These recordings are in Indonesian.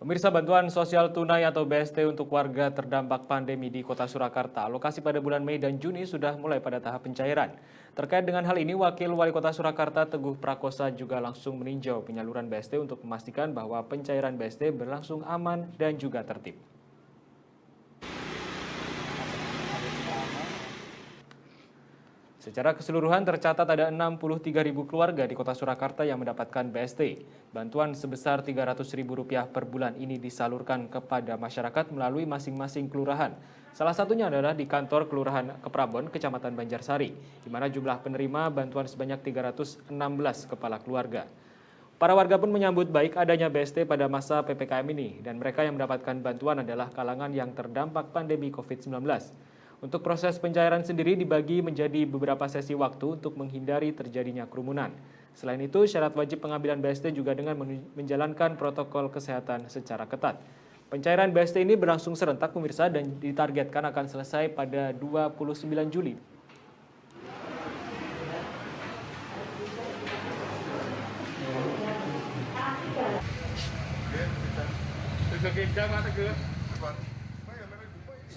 Pemirsa, bantuan sosial tunai atau BST untuk warga terdampak pandemi di Kota Surakarta, alokasi pada bulan Mei dan Juni sudah mulai pada tahap pencairan. Terkait dengan hal ini, Wakil Wali Kota Surakarta Teguh Prakosa juga langsung meninjau penyaluran BST untuk memastikan bahwa pencairan BST berlangsung aman dan juga tertib. Secara keseluruhan tercatat ada 63.000 keluarga di Kota Surakarta yang mendapatkan BST. Bantuan sebesar Rp300.000 per bulan ini disalurkan kepada masyarakat melalui masing-masing kelurahan. Salah satunya adalah di kantor Kelurahan Keprabon, Kecamatan Banjarsari, di mana jumlah penerima bantuan sebanyak 316 kepala keluarga. Para warga pun menyambut baik adanya BST pada masa PPKM ini, dan mereka yang mendapatkan bantuan adalah kalangan yang terdampak pandemi COVID-19. Untuk proses pencairan sendiri dibagi menjadi beberapa sesi waktu untuk menghindari terjadinya kerumunan. Selain itu, syarat wajib pengambilan BST juga dengan menjalankan protokol kesehatan secara ketat. Pencairan BST ini berlangsung serentak pemirsa dan ditargetkan akan selesai pada 29 Juli.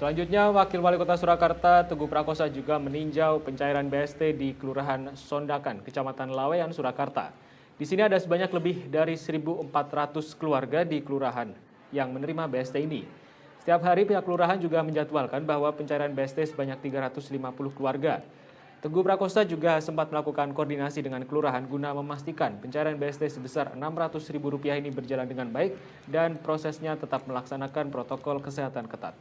Selanjutnya, Wakil Wali Kota Surakarta Teguh Prakosa juga meninjau pencairan BST di Kelurahan Sondakan, Kecamatan Laweyan, Surakarta. Di sini ada sebanyak lebih dari 1.400 keluarga di kelurahan yang menerima BST ini. Setiap hari pihak kelurahan juga menjadwalkan bahwa pencairan BST sebanyak 350 keluarga. Teguh Prakosa juga sempat melakukan koordinasi dengan kelurahan guna memastikan pencairan BST sebesar Rp600.000 ini berjalan dengan baik dan prosesnya tetap melaksanakan protokol kesehatan ketat.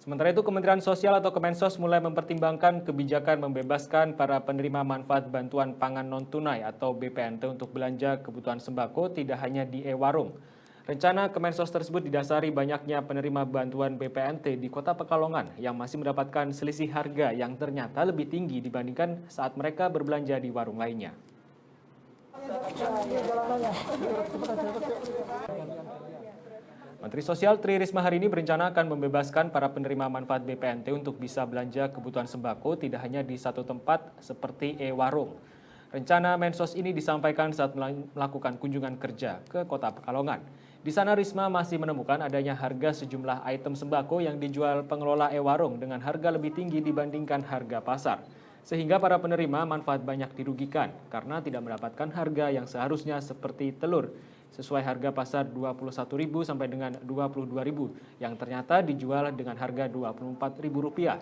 Sementara itu, Kementerian Sosial atau Kemensos mulai mempertimbangkan kebijakan membebaskan para penerima manfaat bantuan pangan non-tunai atau BPNT untuk belanja kebutuhan sembako tidak hanya di e-warung. Rencana Kemensos tersebut didasari banyaknya penerima bantuan BPNT di Kota Pekalongan yang masih mendapatkan selisih harga yang ternyata lebih tinggi dibandingkan saat mereka berbelanja di warung lainnya. Menteri Sosial Tri Risma hari ini berencana akan membebaskan para penerima manfaat BPNT untuk bisa belanja kebutuhan sembako tidak hanya di satu tempat seperti e-warung. Rencana Mensos ini disampaikan saat melakukan kunjungan kerja ke Kota Pekalongan. Di sana Risma masih menemukan adanya harga sejumlah item sembako yang dijual pengelola e-warung dengan harga lebih tinggi dibandingkan harga pasar. Sehingga para penerima manfaat banyak dirugikan karena tidak mendapatkan harga yang seharusnya seperti telur sesuai harga pasar Rp21.000 sampai dengan Rp22.000 yang ternyata dijual dengan harga Rp24.000.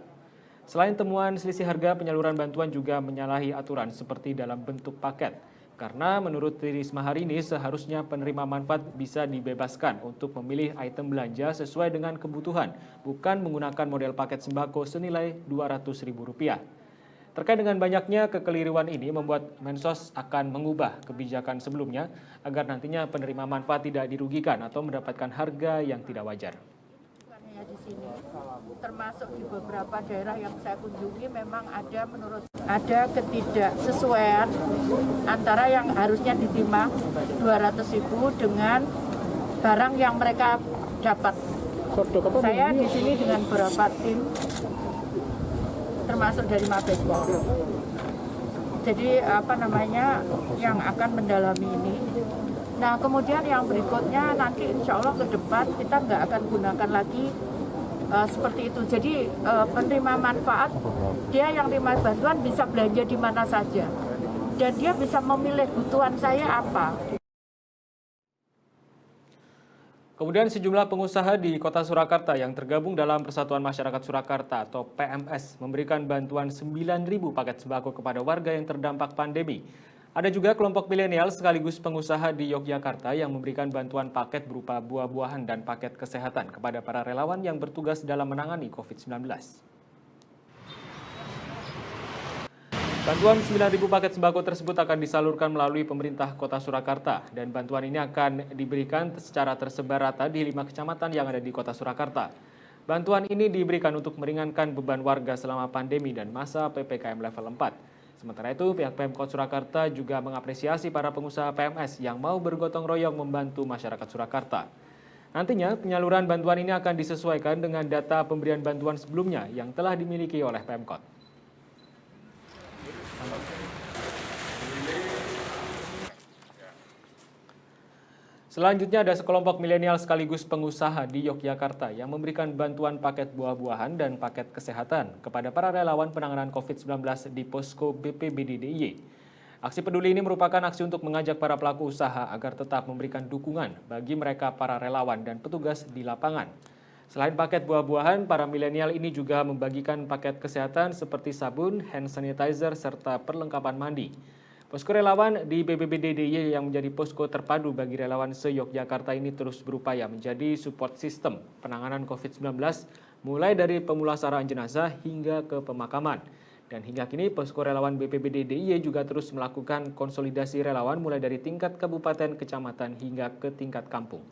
Selain temuan selisih harga, penyaluran bantuan juga menyalahi aturan seperti dalam bentuk paket. Karena menurut Tri Risma hari ini seharusnya penerima manfaat bisa dibebaskan untuk memilih item belanja sesuai dengan kebutuhan, bukan menggunakan model paket sembako senilai Rp200.000. Terkait dengan banyaknya kekeliruan ini membuat Mensos akan mengubah kebijakan sebelumnya agar nantinya penerima manfaat tidak dirugikan atau mendapatkan harga yang tidak wajar. Di sini, termasuk di beberapa daerah yang saya kunjungi memang ada ketidaksesuaian antara yang harusnya diterima Rp200.000 dengan barang yang mereka dapat. Saya di sini dengan beberapa tim termasuk dari Mabes Polri. Jadi yang akan mendalami ini. Nah kemudian yang berikutnya nanti insya Allah ke depan kita nggak akan gunakan lagi seperti itu. Jadi penerima manfaat, dia yang terima bantuan bisa belanja di mana saja. Dan dia bisa memilih kebutuhan saya apa. Kemudian sejumlah pengusaha di Kota Surakarta yang tergabung dalam Persatuan Masyarakat Surakarta atau PMS memberikan bantuan 9.000 paket sembako kepada warga yang terdampak pandemi. Ada juga kelompok milenial sekaligus pengusaha di Yogyakarta yang memberikan bantuan paket berupa buah-buahan dan paket kesehatan kepada para relawan yang bertugas dalam menangani COVID-19. Bantuan 9.000 paket sembako tersebut akan disalurkan melalui pemerintah Kota Surakarta dan bantuan ini akan diberikan secara tersebar rata di 5 kecamatan yang ada di Kota Surakarta. Bantuan ini diberikan untuk meringankan beban warga selama pandemi dan masa PPKM level 4. Sementara itu, pihak Pemkot Surakarta juga mengapresiasi para pengusaha PMS yang mau bergotong royong membantu masyarakat Surakarta. Nantinya, penyaluran bantuan ini akan disesuaikan dengan data pemberian bantuan sebelumnya yang telah dimiliki oleh Pemkot. Selanjutnya ada sekelompok milenial sekaligus pengusaha di Yogyakarta yang memberikan bantuan paket buah-buahan dan paket kesehatan kepada para relawan penanganan COVID-19 di posko BPBD DIY. Aksi peduli ini merupakan aksi untuk mengajak para pelaku usaha agar tetap memberikan dukungan bagi mereka para relawan dan petugas di lapangan. Selain paket buah-buahan, para milenial ini juga membagikan paket kesehatan seperti sabun, hand sanitizer, serta perlengkapan mandi. Posko relawan di BPBD DIY yang menjadi posko terpadu bagi relawan se-Yogyakarta ini terus berupaya menjadi support system penanganan COVID-19 mulai dari pemulasaraan jenazah hingga ke pemakaman. Dan hingga kini posko relawan BPBD DIY juga terus melakukan konsolidasi relawan mulai dari tingkat kabupaten, kecamatan hingga ke tingkat kampung.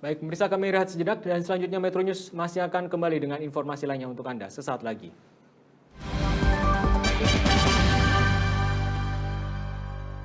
Baik, pemirsa, kami rehat sejenak dan selanjutnya Metro News masih akan kembali dengan informasi lainnya untuk Anda sesaat lagi.